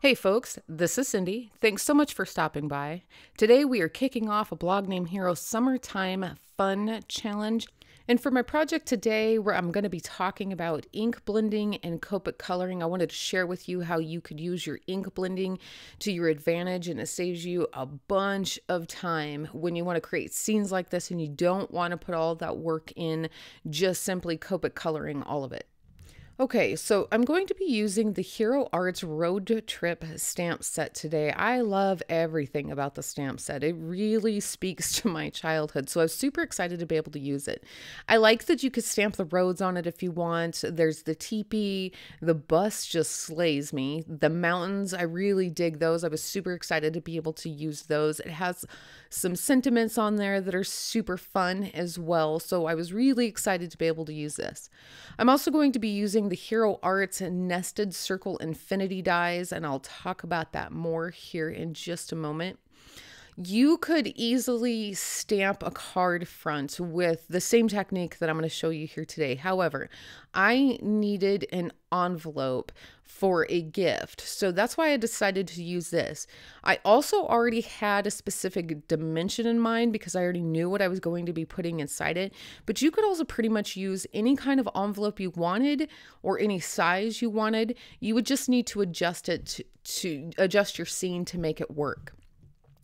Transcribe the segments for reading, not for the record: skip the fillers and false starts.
Hey folks, this is Cindy. Thanks so much for stopping by. Today we are kicking off a Blog Name Hero Summertime Fun Challenge. And for my project today, where I'm going to be talking about ink blending and Copic coloring, I wanted to share with you how you could use your ink blending to your advantage, and it saves you a bunch of time when you want to create scenes like this and you don't want to put all that work in just simply Copic coloring all of it. Okay, so I'm going to be using the Hero Arts Road Trip stamp set today. I love everything about the stamp set. It really speaks to my childhood, so I was super excited to be able to use it. I like that you could stamp the roads on it if you want. There's the teepee. The bus just slays me. The mountains, I really dig those. I was super excited to be able to use those. It has some sentiments on there that are super fun as well, so I was really excited to be able to use this. I'm also going to be using the Hero Arts Nested Circle Infinity dies, and I'll talk about that more here in just a moment. You could easily stamp a card front with the same technique that I'm going to show you here today. However, I needed an envelope for a gift, so that's why I decided to use this. I also already had a specific dimension in mind because I already knew what I was going to be putting inside it, but you could also pretty much use any kind of envelope you wanted or any size you wanted. You would just need to adjust it to adjust your scene to make it work.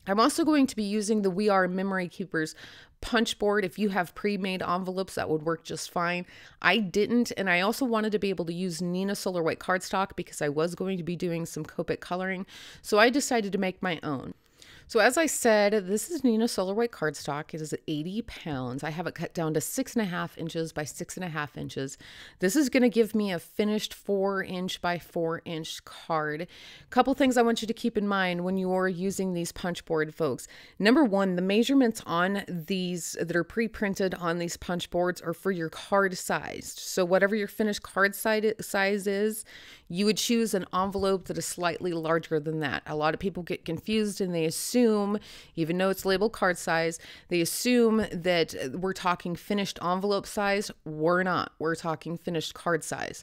I'm also going to be using the We Are Memory Keepers punch board. If you have pre-made envelopes, that would work just fine. I didn't, and I also wanted to be able to use Neenah Solar White cardstock because I was going to be doing some Copic coloring, so I decided to make my own. So as I said, this is Neenah Solar White cardstock. It is 80 pounds. I have it cut down to 6.5 inches by 6.5 inches. This is going to give me a finished 4-inch by 4-inch card. A couple things I want you to keep in mind when you are using these punch board, folks. Number one, the measurements on these that are pre-printed on these punch boards are for your card size. So whatever your finished card size is, you would choose an envelope that is slightly larger than that. A lot of people get confused and they assume, even though it's labeled card size, they assume that we're talking finished envelope size. We're not. We're talking finished card size.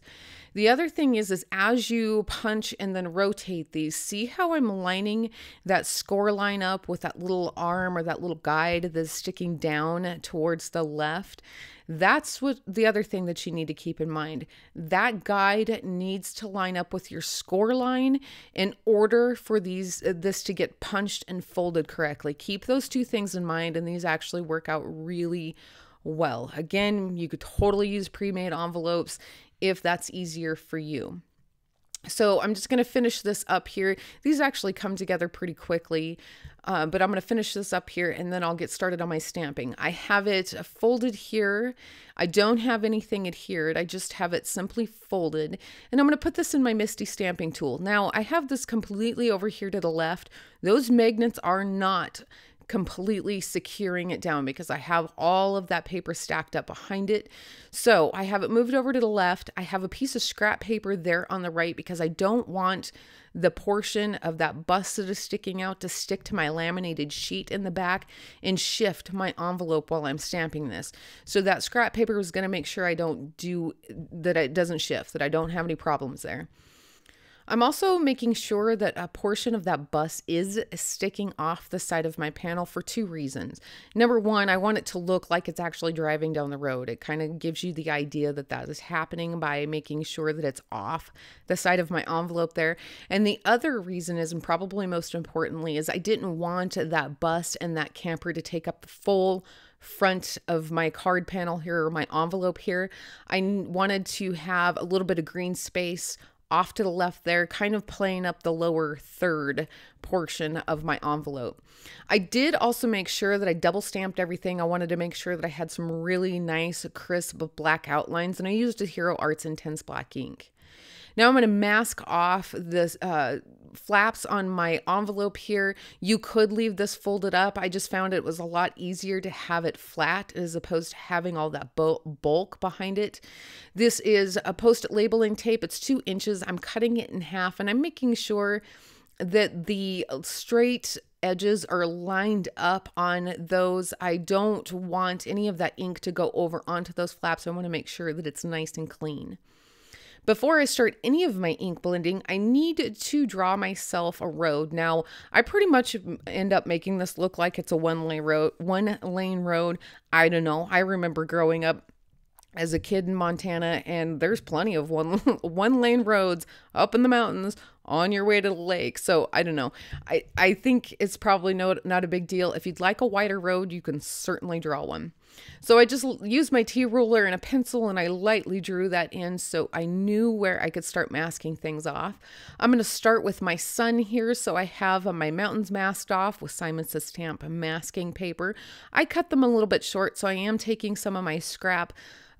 The other thing is as you punch and then rotate these, see how I'm lining that score line up with that little arm or that little guide that's sticking down towards the left? That's what the other thing that you need to keep in mind. That guide needs to line up with your score line in order for this to get punched and folded correctly. Keep those two things in mind, and these actually work out really well. Again, you could totally use pre-made envelopes if that's easier for you. So I'm just going to finish this up here. These actually come together pretty quickly, but I'm going to finish this up here and then I'll get started on my stamping. I have it folded here. I don't have anything adhered. I just have it simply folded, and I'm going to put this in my Misty stamping tool. Now I have this completely over here to the left. Those magnets are not completely securing it down because I have all of that paper stacked up behind it. So I have it moved over to the left. I have a piece of scrap paper there on the right because I don't want the portion of that bust that is sticking out to stick to my laminated sheet in the back and shift my envelope while I'm stamping this. So that scrap paper is going to make sure I don't do that, it doesn't shift, that I don't have any problems there. I'm also making sure that a portion of that bus is sticking off the side of my panel for two reasons. Number one, I want it to look like it's actually driving down the road. It kind of gives you the idea that that is happening by making sure that it's off the side of my envelope there. And the other reason is, and probably most importantly, is I didn't want that bus and that camper to take up the full front of my card panel here, or my envelope here. I wanted to have a little bit of green space off to the left there, kind of playing up the lower third portion of my envelope. I did also make sure that I double stamped everything. I wanted to make sure that I had some really nice crisp black outlines, and I used a Hero Arts Intense Black ink. Now I'm going to mask off this flaps on my envelope here. You could leave this folded up. I just found it was a lot easier to have it flat as opposed to having all that bulk behind it. This is a post-it labeling tape. It's 2 inches. I'm cutting it in half, and I'm making sure that the straight edges are lined up on those. I don't want any of that ink to go over onto those flaps. I want to make sure that it's nice and clean. Before I start any of my ink blending, I need to draw myself a road. Now, I pretty much end up making this look like it's a one-lane road. I don't know. I remember growing up as a kid in Montana, and there's plenty of one lane roads up in the mountains on your way to the lake. So I don't know. I think it's probably not a big deal. If you'd like a wider road, you can certainly draw one. So I just used my T-ruler and a pencil, and I lightly drew that in so I knew where I could start masking things off. I'm going to start with my sun here. So I have my mountains masked off with Simon Says Stamp masking paper. I cut them a little bit short, so I am taking some of my scrap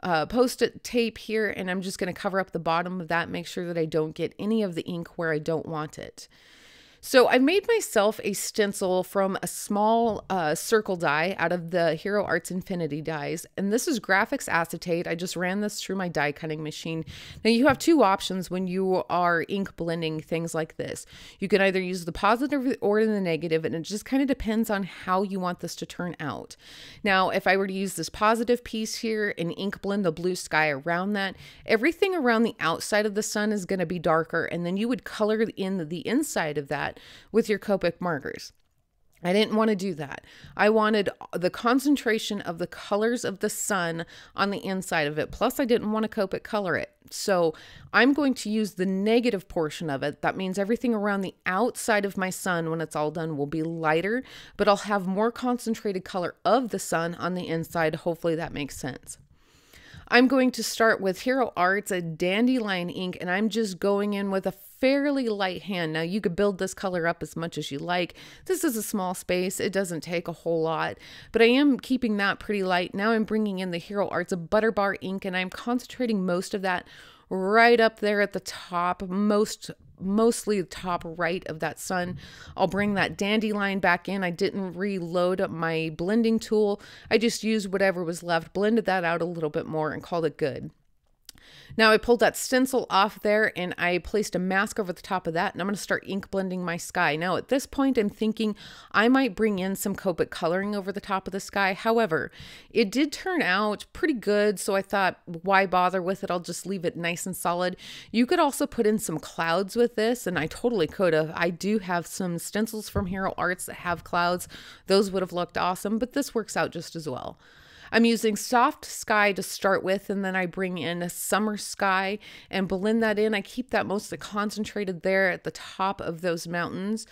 Post-it tape here, and I'm just going to cover up the bottom of that, make sure that I don't get any of the ink where I don't want it. So I made myself a stencil from a small circle die out of the Hero Arts Infinity dies. And this is graphics acetate. I just ran this through my die cutting machine. Now you have two options when you are ink blending things like this. You can either use the positive or the negative, and it just kind of depends on how you want this to turn out. Now, if I were to use this positive piece here and ink blend the blue sky around that, everything around the outside of the sun is going to be darker, and then you would color in the inside of that with your Copic markers. I didn't want to do that. I wanted the concentration of the colors of the sun on the inside of it. Plus, I didn't want to Copic color it. So I'm going to use the negative portion of it. That means everything around the outside of my sun when it's all done will be lighter, but I'll have more concentrated color of the sun on the inside. Hopefully that makes sense. I'm going to start with Hero Arts, a dandelion ink, and I'm just going in with a fairly light hand. Now you could build this color up as much as you like. This is a small space. It doesn't take a whole lot, but I am keeping that pretty light. Now I'm bringing in the Hero Arts, a butter bar ink, and I'm concentrating most of that right up there at the top, mostly the top right of that sun. I'll bring that dandelion back in. I didn't reload my blending tool. I just used whatever was left, blended that out a little bit more, and called it good. Now I pulled that stencil off there and I placed a mask over the top of that, and I'm going to start ink blending my sky. Now at this point I'm thinking I might bring in some Copic coloring over the top of the sky. However, it did turn out pretty good, so I thought, why bother with it? I'll just leave it nice and solid. You could also put in some clouds with this, and I totally could have. I do have some stencils from Hero Arts that have clouds. Those would have looked awesome, but this works out just as well. I'm using soft sky to start with, and then I bring in a summer sky and blend that in. I keep that mostly concentrated there at the top of those mountains.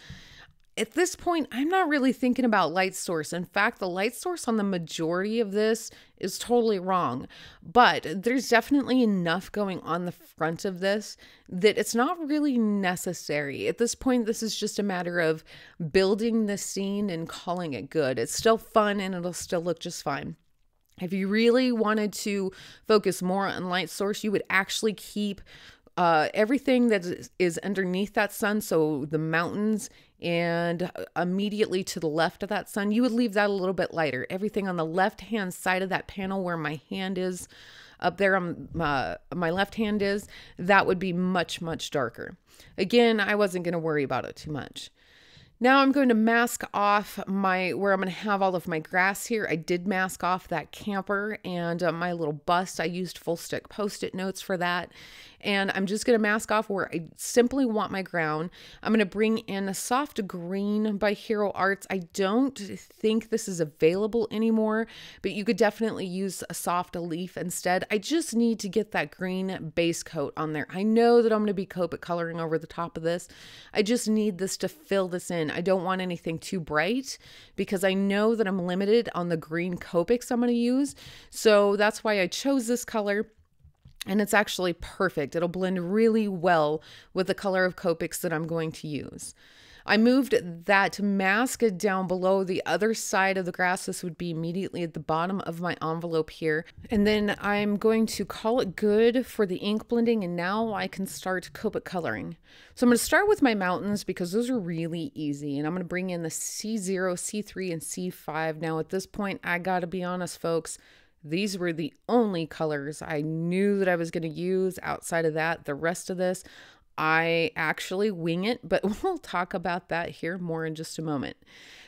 At this point, I'm not really thinking about light source. In fact, the light source on the majority of this is totally wrong, but there's definitely enough going on the front of this that it's not really necessary. At this point, this is just a matter of building the scene and calling it good. It's still fun and it'll still look just fine. If you really wanted to focus more on light source, you would actually keep everything that is underneath that sun, so the mountains and immediately to the left of that sun, you would leave that a little bit lighter. Everything on the left-hand side of that panel where my hand is, up there on my left hand is, that would be much, much darker. Again, I wasn't going to worry about it too much. Now I'm going to mask off where I'm going to have all of my grass here. I did mask off that camper and my little bust. I used full stick Post-it notes for that. And I'm just going to mask off where I simply want my ground. I'm going to bring in a soft green by Hero Arts. I don't think this is available anymore, but you could definitely use a soft leaf instead. I just need to get that green base coat on there. I know that I'm going to be Copic coloring over the top of this. I just need this to fill this in. I don't want anything too bright because I know that I'm limited on the green Copics I'm going to use. So that's why I chose this color. And it's actually perfect. It'll blend really well with the color of Copics that I'm going to use. I moved that mask down below the other side of the grass. This would be immediately at the bottom of my envelope here. And then I'm going to call it good for the ink blending, and now I can start Copic coloring. So I'm going to start with my mountains because those are really easy. And I'm going to bring in the C0, C3, and C5. Now at this point, I gotta be honest, folks, these were the only colors I knew that I was going to use. Outside of that, the rest of this, I actually wing it, but we'll talk about that here more in just a moment.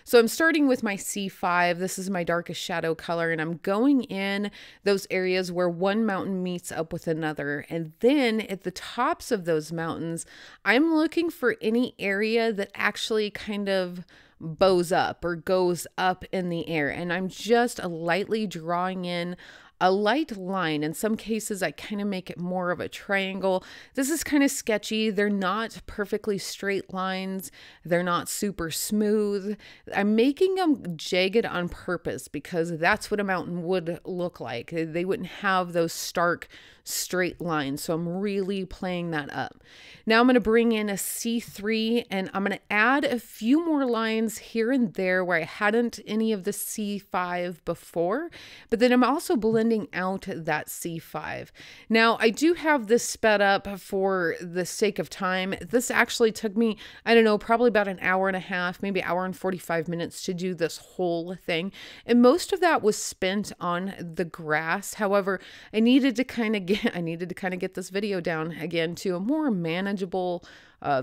So I'm starting with my C5. This is my darkest shadow color, and I'm going in those areas where one mountain meets up with another. And then at the tops of those mountains, I'm looking for any area that actually kind of bows up or goes up in the air. And I'm just lightly drawing in a light line. In some cases, I kind of make it more of a triangle. This is kind of sketchy. They're not perfectly straight lines. They're not super smooth. I'm making them jagged on purpose because that's what a mountain would look like. They wouldn't have those stark straight lines. So I'm really playing that up. Now I'm going to bring in a C3 and I'm going to add a few more lines here and there where I hadn't any of the C5 before, but then I'm also blending out that C5. Now I do have this sped up for the sake of time. This actually took me, I don't know, probably about an hour and a half, maybe an hour and 45 minutes to do this whole thing. And most of that was spent on the grass. However, I needed to kind of get this video down again to a more manageable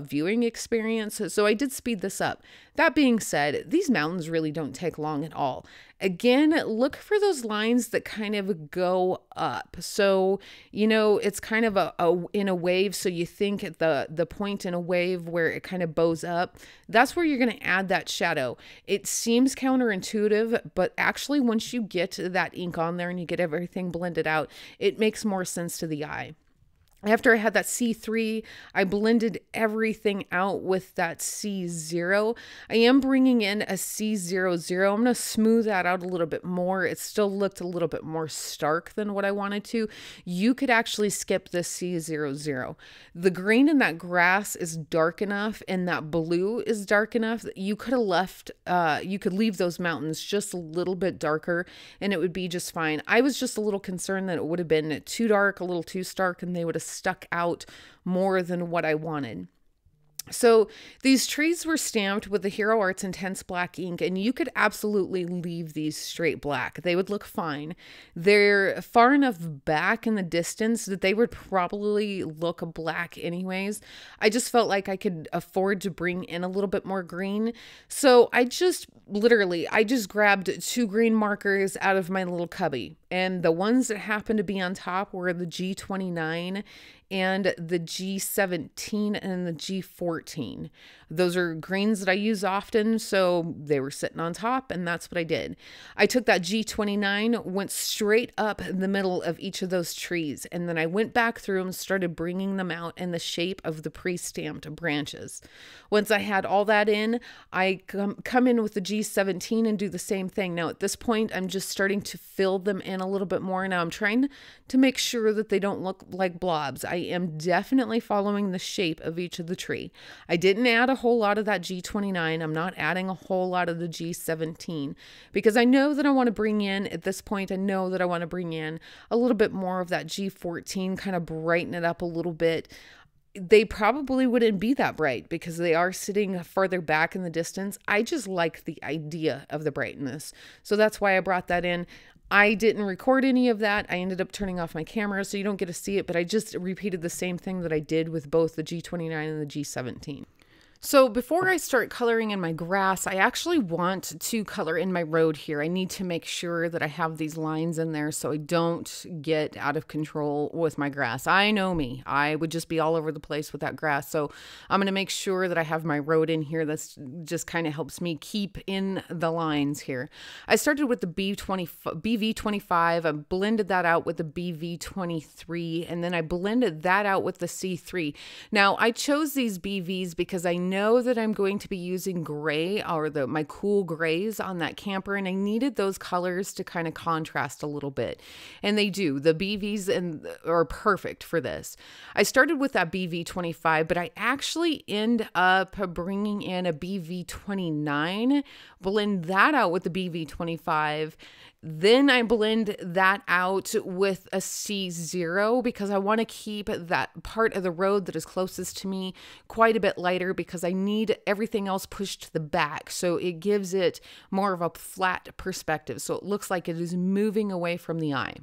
viewing experience. So I did speed this up. That being said, these mountains really don't take long at all. Again, look for those lines that kind of go up. So, you know, it's kind of in a wave. So you think at the point in a wave where it kind of bows up, that's where you're going to add that shadow. It seems counterintuitive, but actually once you get that ink on there and you get everything blended out, it makes more sense to the eye. After I had that C3, I blended everything out with that C0. I am bringing in a C00. I'm going to smooth that out a little bit more. It still looked a little bit more stark than what I wanted to. You could actually skip this C00. The green in that grass is dark enough and that blue is dark enough that you could have left, you could leave those mountains just a little bit darker and it would be just fine. I was just a little concerned that it would have been too dark, a little too stark, and they would have stuck out more than what I wanted. So these trees were stamped with the Hero Arts Intense Black ink, and you could absolutely leave these straight black. They would look fine. They're far enough back in the distance that they would probably look black anyways. I just felt like I could afford to bring in a little bit more green. So I just grabbed 2 green markers out of my little cubby. And the ones that happened to be on top were the G29 and the G17 and the G14. Those are greens that I use often, so they were sitting on top, and that's what I did. I took that G29, went straight up the middle of each of those trees, and then I went back through and started bringing them out in the shape of the pre-stamped branches. Once I had all that in, I come in with the G17 and do the same thing. Now at this point, I'm just starting to fill them in a little bit more. Now I'm trying to make sure that they don't look like blobs. I am definitely following the shape of each of the tree. I didn't add a whole lot of that G29. I'm not adding a whole lot of the G17 because I know that I want to bring in, at this point, I know that I want to bring in a little bit more of that G14, kind of brighten it up a little bit. They probably wouldn't be that bright because they are sitting farther back in the distance. I just like the idea of the brightness. So that's why I brought that in. I didn't record any of that. I ended up turning off my camera so you don't get to see it, but I just repeated the same thing that I did with both the G29 and the G17. So before I start coloring in my grass, I actually want to color in my road here. I need to make sure that I have these lines in there so I don't get out of control with my grass. I know me. I would just be all over the place with that grass. So I'm going to make sure that I have my road in here. That's just kind of helps me keep in the lines here. I started with the BV25. I blended that out with the BV23, and then I blended that out with the C3. Now, I chose these BVs because I know that I'm going to be using gray or my cool grays on that camper, and I needed those colors to kind of contrast a little bit, and they do. The BVs are perfect for this. I started with that BV25, but I actually end up bringing in a BV29, blend that out with the BV25. Then I blend that out with a C0 because I want to keep that part of the road that is closest to me quite a bit lighter because I need everything else pushed to the back. So it gives it more of a flat perspective. So it looks like it is moving away from the eye.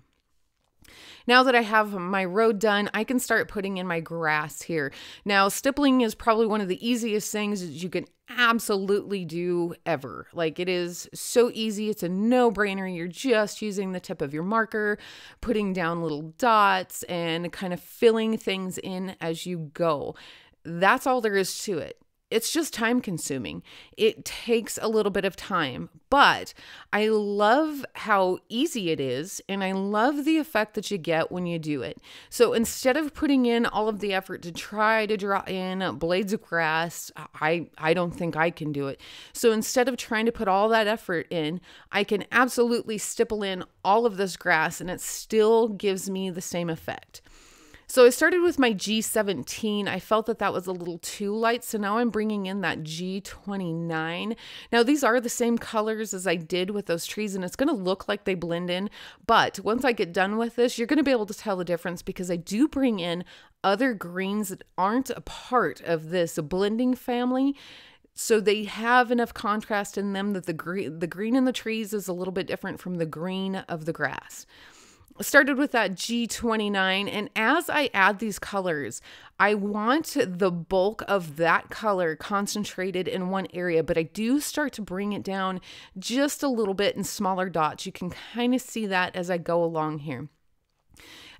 Now that I have my road done, I can start putting in my grass here. Now, stippling is probably one of the easiest things that you can absolutely do ever. Like, it is so easy. It's a no-brainer. You're just using the tip of your marker, putting down little dots, and kind of filling things in as you go. That's all there is to it. It's just time consuming. It takes a little bit of time, but I love how easy it is, and I love the effect that you get when you do it. So instead of putting in all of the effort to try to draw in blades of grass, I don't think I can do it. So instead of trying to put all that effort in, I can absolutely stipple in all of this grass, and it still gives me the same effect. So I started with my G17. I felt that that was a little too light, so now I'm bringing in that G29. Now these are the same colors as I did with those trees, and it's going to look like they blend in, but once I get done with this, you're going to be able to tell the difference because I do bring in other greens that aren't a part of this blending family. So they have enough contrast in them that the green in the trees is a little bit different from the green of the grass. Started with that G29, and as I add these colors, I want the bulk of that color concentrated in one area, but I do start to bring it down just a little bit in smaller dots. You can kind of see that as I go along here.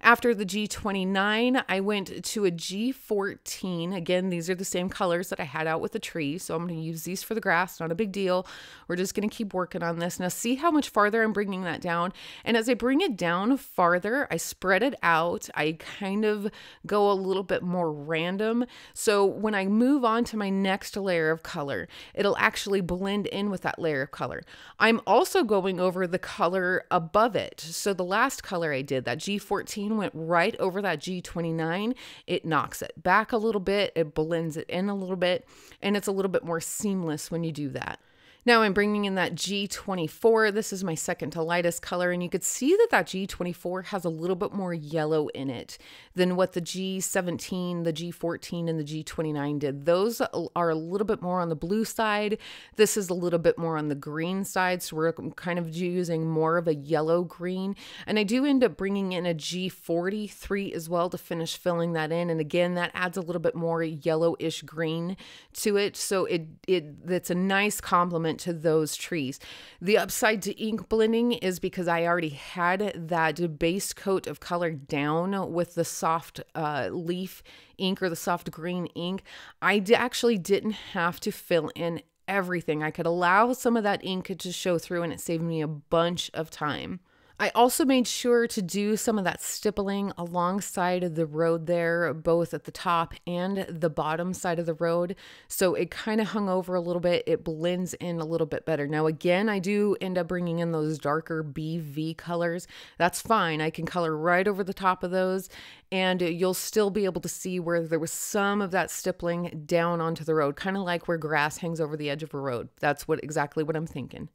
After the G29, I went to a G14. Again, these are the same colors that I had out with the tree, so I'm going to use these for the grass. Not a big deal. We're just going to keep working on this. Now, see how much farther I'm bringing that down? And as I bring it down farther, I spread it out. I kind of go a little bit more random. So when I move on to my next layer of color, it'll actually blend in with that layer of color. I'm also going over the color above it. So the last color I did, that G14, went right over that G29. It knocks it back a little bit, it blends it in a little bit, and it's a little bit more seamless when you do that. Now I'm bringing in that G24. This is my second to lightest color, and you could see that that G24 has a little bit more yellow in it than what the G17, the G14, and the G29 did. Those are a little bit more on the blue side. This is a little bit more on the green side, so we're kind of using more of a yellow green. And I do end up bringing in a G43 as well to finish filling that in. And again, that adds a little bit more yellowish green to it, so it's a nice complement to those trees. The upside to ink blending is because I already had that base coat of color down with the soft leaf ink or the soft green ink. I actually didn't have to fill in everything. I could allow some of that ink to show through, and it saved me a bunch of time. I also made sure to do some of that stippling alongside of the road there, both at the top and the bottom side of the road. So it kind of hung over a little bit. It blends in a little bit better. Now, again, I do end up bringing in those darker BV colors. That's fine. I can color right over the top of those, and you'll still be able to see where there was some of that stippling down onto the road, kind of like where grass hangs over the edge of a road. That's exactly what I'm thinking.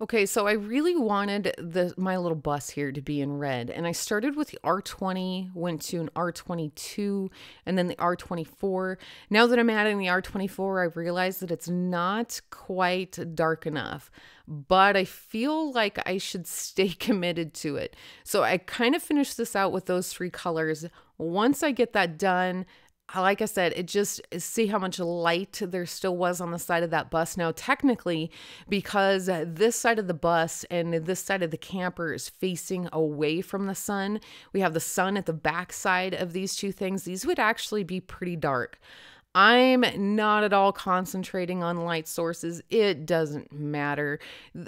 Okay, so I really wanted my little bus here to be in red, and I started with the R20, went to an R22, and then the R24. Now that I'm adding the R24, I realize that it's not quite dark enough, but I feel like I should stay committed to it. So I kind of finished this out with those three colors. Once I get that done, like I said, see how much light there still was on the side of that bus. Now, technically, because this side of the bus and this side of the camper is facing away from the sun, we have the sun at the back side of these two things. These would actually be pretty dark. I'm not at all concentrating on light sources. It doesn't matter.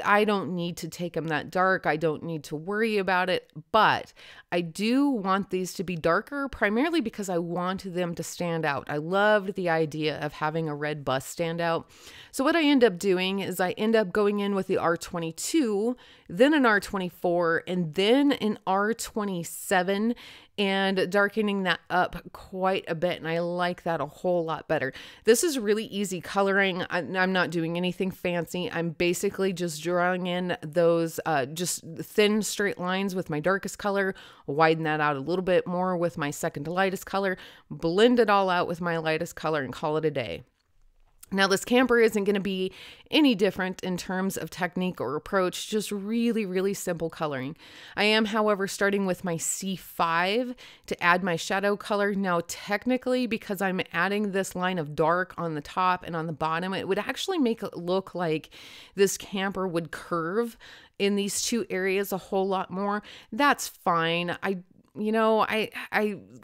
I don't need to take them that dark. I don't need to worry about it, but I do want these to be darker, primarily because I want them to stand out. I loved the idea of having a red bus stand out. So what I end up doing is I end up going in with the R22, then an R24, and then an R27, and darkening that up quite a bit. And I like that a whole lot better. This is really easy coloring. I'm not doing anything fancy. I'm basically just drawing in those just thin straight lines with my darkest color, widen that out a little bit more with my second to lightest color, blend it all out with my lightest color, and call it a day. Now, this camper isn't going to be any different in terms of technique or approach, just really, really simple coloring. I am, however, starting with my C5 to add my shadow color. Now, technically, because I'm adding this line of dark on the top and on the bottom, it would actually make it look like this camper would curve in these two areas a whole lot more. That's fine. I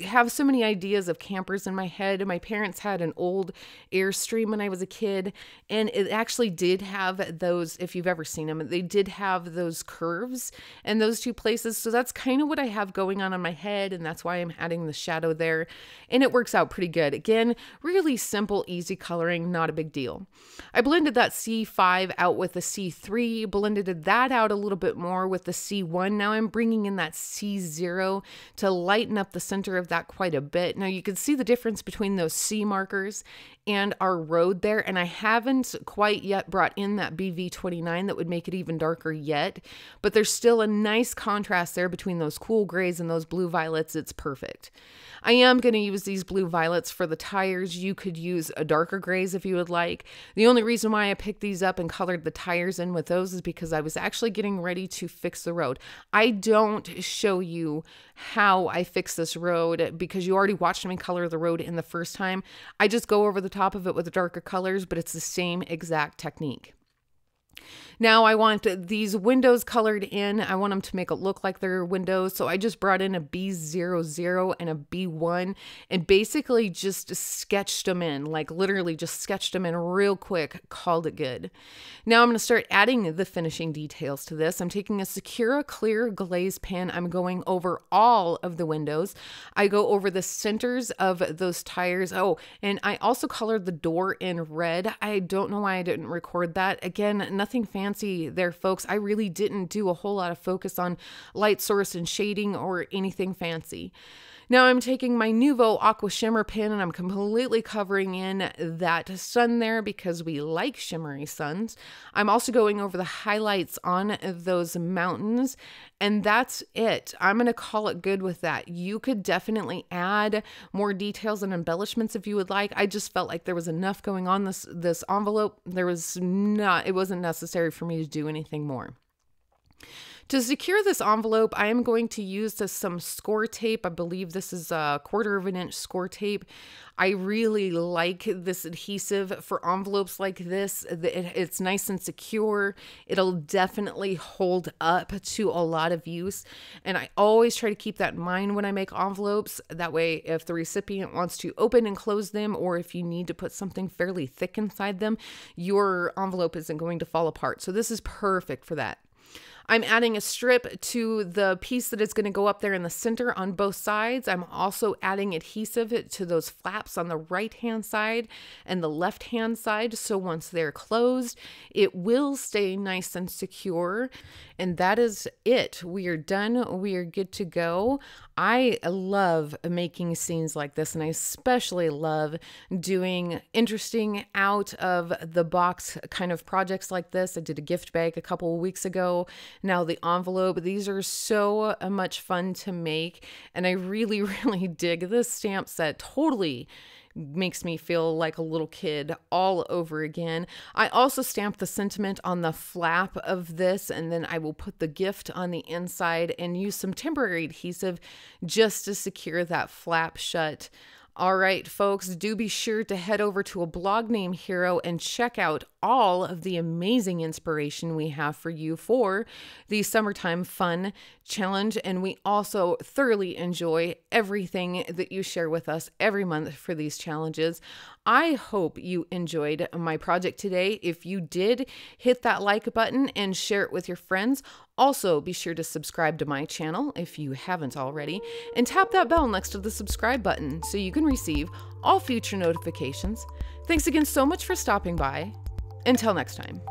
have so many ideas of campers in my head. My parents had an old Airstream when I was a kid, and it actually did have those, if you've ever seen them, they did have those curves in those two places. So that's kind of what I have going on in my head, and that's why I'm adding the shadow there, and it works out pretty good. Again, really simple, easy coloring, not a big deal. I blended that C5 out with the C3, blended that out a little bit more with the C1. Now I'm bringing in that C0 to lighten up the center of that quite a bit. Now you can see the difference between those C markers and our road there, and I haven't quite yet brought in that BV29 that would make it even darker yet, but there's still a nice contrast there between those cool grays and those blue violets. It's perfect. I am going to use these blue violets for the tires. You could use a darker grays if you would like. The only reason why I picked these up and colored the tires in with those is because I was actually getting ready to fix the road. I don't show you how I fix this road because you already watched me color the road in the first time. I just go over the top of it with the darker colors, but it's the same exact technique. Now I want these windows colored in. I want them to make it look like they're windows. So I just brought in a B00 and a B1 and basically just sketched them in, like literally just sketched them in real quick, called it good. Now I'm going to start adding the finishing details to this. I'm taking a Secura clear glaze pen. I'm going over all of the windows. I go over the centers of those tires. Oh, and I also colored the door in red. I don't know why I didn't record that. Again, nothing fancy there, folks. I really didn't do a whole lot of focus on light source and shading or anything fancy. Now I'm taking my Nuvo Aqua Shimmer pen and I'm completely covering in that sun there because we like shimmery suns. I'm also going over the highlights on those mountains, and that's it. I'm going to call it good with that. You could definitely add more details and embellishments if you would like. I just felt like there was enough going on this envelope. It wasn't necessary for me to do anything more. To secure this envelope, I am going to use some score tape. I believe this is a 1/4 of an inch score tape. I really like this adhesive for envelopes like this. It's nice and secure. It'll definitely hold up to a lot of use. And I always try to keep that in mind when I make envelopes. That way, if the recipient wants to open and close them, or if you need to put something fairly thick inside them, your envelope isn't going to fall apart. So this is perfect for that. I'm adding a strip to the piece that is going to go up there in the center on both sides. I'm also adding adhesive to those flaps on the right-hand side and the left-hand side. So once they're closed, it will stay nice and secure. And that is it. We are done. We are good to go. I love making scenes like this, and I especially love doing interesting out of the box kind of projects like this. I did a gift bag a couple of weeks ago. Now the envelope, these are so much fun to make, and I really, really dig this stamp set. Totally makes me feel like a little kid all over again. I also stamped the sentiment on the flap of this, and then I will put the gift on the inside and use some temporary adhesive just to secure that flap shut. All right, folks, do be sure to head over to A Blog Name Hero and check out all of the amazing inspiration we have for you for the Summertime Fun Challenge. And we also thoroughly enjoy everything that you share with us every month for these challenges. I hope you enjoyed my project today. If you did, hit that like button and share it with your friends. Also, be sure to subscribe to my channel if you haven't already, and tap that bell next to the subscribe button so you can receive all future notifications. Thanks again so much for stopping by. Until next time.